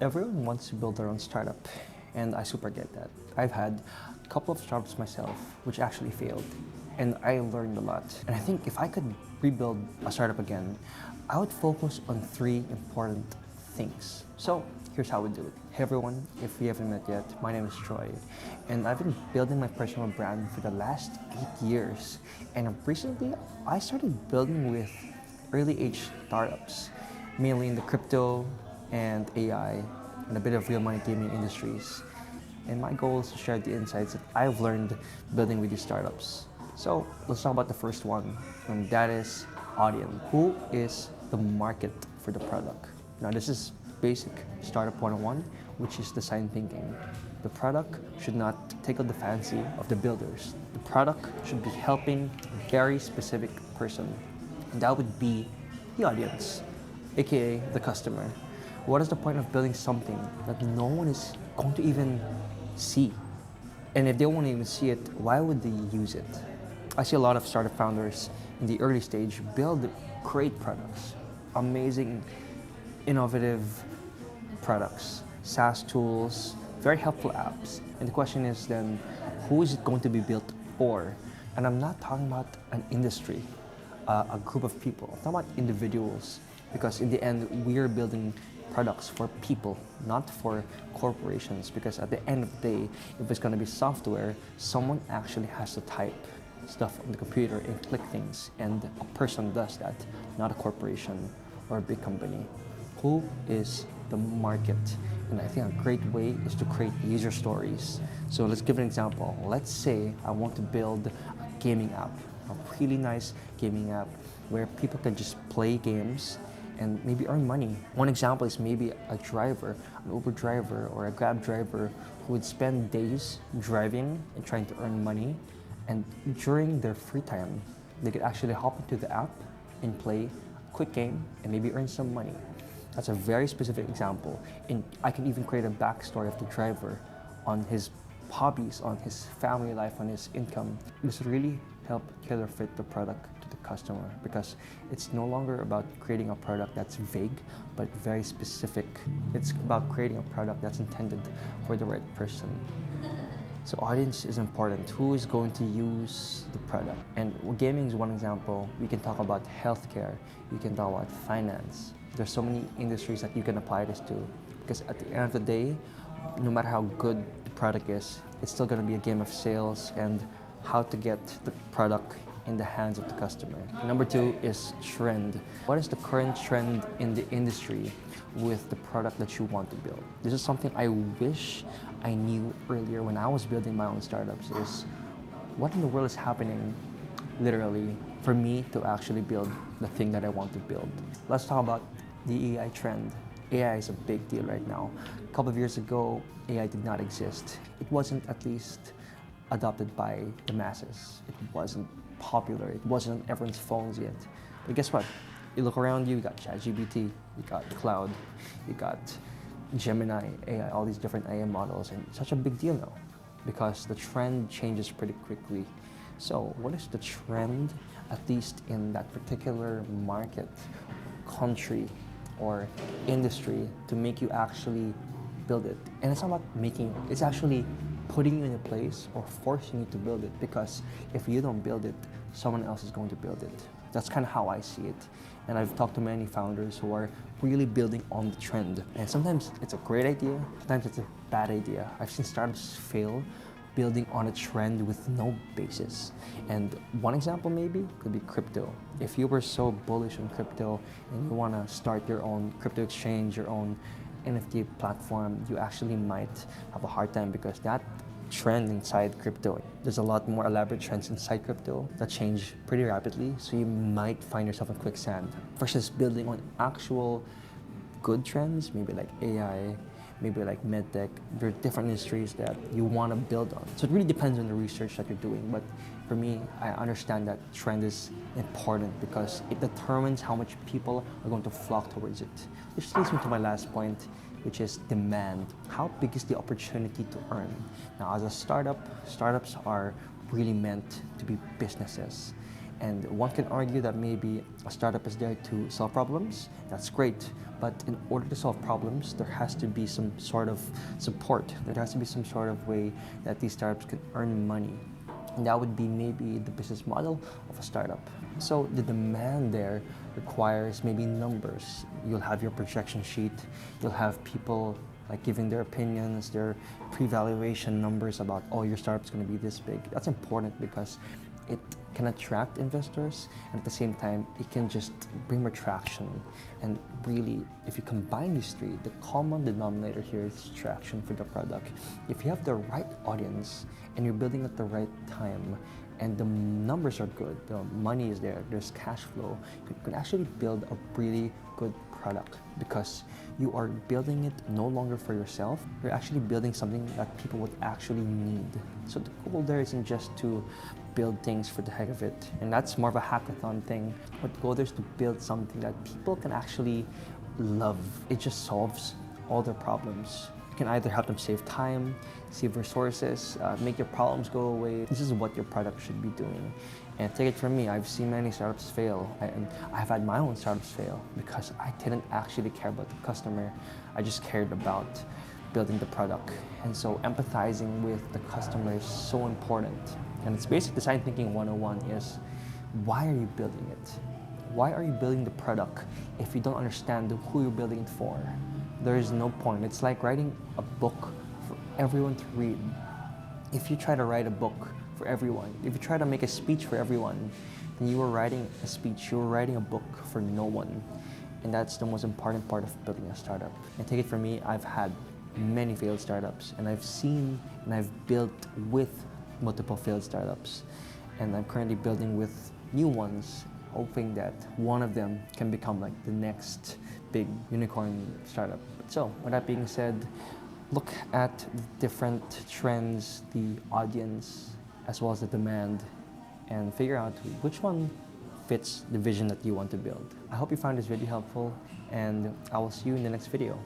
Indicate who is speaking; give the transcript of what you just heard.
Speaker 1: Everyone wants to build their own startup, and I super get that. I've had a couple of startups myself, which actually failed, and I learned a lot. And I think if I could rebuild a startup again, I would focus on three important things. So here's how we do it. Hey everyone, if we haven't met yet, my name is Troy, and I've been building my personal brand for the last 8 years. And recently, I started building with early age startups, mainly in the crypto and AI and a bit of real money gaming industries. And my goal is to share the insights that I've learned building with these startups. So let's talk about the first one, and that is audience. Who is the market for the product? Now this is basic startup 101, which is design thinking. The product should not tickle the fancy of the builders. The product should be helping a very specific person, and that would be the audience, aka the customer. What is the point of building something that no one is going to even see? And if they won't even see it, why would they use it? I see a lot of startup founders in the early stage build great products, amazing, innovative products, SaaS tools, very helpful apps. And the question is then, who is it going to be built for? And I'm not talking about an industry, a group of people. I'm talking about individuals, because in the end, we are building products for people, not for corporations, because at the end of the day, if it's going to be software, someone actually has to type stuff on the computer and click things, and a person does that, not a corporation or a big company. Who is the market? And I think a great way is to create user stories. So let's give an example. Let's say I want to build a gaming app, a really nice gaming app where people can just play games and maybe earn money. One example is maybe a driver, an Uber driver or a Grab driver who would spend days driving and trying to earn money, and during their free time, they could actually hop into the app and play a quick game and maybe earn some money. That's a very specific example. And I can even create a backstory of the driver on his hobbies, on his family life, on his income. This really help tailor fit the product to the customer, because it's no longer about creating a product that's vague, but very specific. It's about creating a product that's intended for the right person. So audience is important. Who is going to use the product? And gaming is one example. We can talk about healthcare. You can talk about finance. There's so many industries that you can apply this to, because at the end of the day, no matter how good the product is, it's still going to be a game of sales and how to get the product in the hands of the customer. Number two is trend. What is the current trend in the industry with the product that you want to build? This is something I wish I knew earlier when I was building my own startups, is what in the world is happening literally for me to actually build the thing that I want to build. Let's talk about the AI trend. AI is a big deal right now. A couple of years ago, AI did not exist. It wasn't at least adopted by the masses. It wasn't popular. It wasn't on everyone's phones yet. But guess what? You look around you got ChatGPT, you got Cloud, you got Gemini, AI, all these different AI models, and it's such a big deal now because the trend changes pretty quickly. So what is the trend, at least in that particular market, country, or industry, to make you actually build it? And it's not about making it, it's actually putting you in a place or forcing you to build it, because if you don't build it, someone else is going to build it. That's kind of how I see it. And I've talked to many founders who are really building on the trend. And sometimes it's a great idea, sometimes it's a bad idea. I've seen startups fail building on a trend with no basis. And one example maybe could be crypto. If you were so bullish on crypto and you want to start your own crypto exchange, your own NFT platform, you actually might have a hard time, because that trend inside crypto, there's a lot more elaborate trends inside crypto that change pretty rapidly, so you might find yourself in quicksand. Versus building on actual good trends, maybe like AI, maybe like medtech, there are different industries that you want to build on. So it really depends on the research that you're doing. But for me, I understand that trend is important because it determines how much people are going to flock towards it. Which leads me to my last point, which is demand. How big is the opportunity to earn? Now, as a startup, startups are really meant to be businesses. And one can argue that maybe a startup is there to solve problems. That's great. But in order to solve problems, there has to be some sort of support. There has to be some sort of way that these startups can earn money. And that would be maybe the business model of a startup. So the demand there requires maybe numbers. You'll have your projection sheet. You'll have people like giving their opinions, their pre-valuation numbers about, oh, your startup's going to be this big. That's important because it can attract investors, and at the same time, it can just bring more traction. And really, if you combine these three, the common denominator here is traction for the product. If you have the right audience and you're building at the right time, and the numbers are good, the money is there, there's cash flow, you can actually build a really good product because you are building it no longer for yourself, you're actually building something that people would actually need. So the goal there isn't just to build things for the heck of it, and that's more of a hackathon thing, but the goal there is to build something that people can actually love. It just solves all their problems. You can either help them save time, save resources, make your problems go away. This is what your product should be doing. And take it from me, I've seen many startups fail, and I've had my own startups fail because I didn't actually care about the customer. I just cared about building the product. And so empathizing with the customer is so important. And it's basic design thinking 101 is, why are you building it? Why are you building the product if you don't understand who you're building it for? There is no point. It's like writing a book for everyone to read. If you try to write a book for everyone, if you try to make a speech for everyone, then you are writing a speech, you are writing a book for no one. And that's the most important part of building a startup. And take it from me, I've had many failed startups, and I've seen and I've built with multiple failed startups. And I'm currently building with new ones, hoping that one of them can become like the next big unicorn startup. So with that being said, look at the different trends, the audience, as well as the demand, and figure out which one fits the vision that you want to build. I hope you found this video helpful, and I will see you in the next video.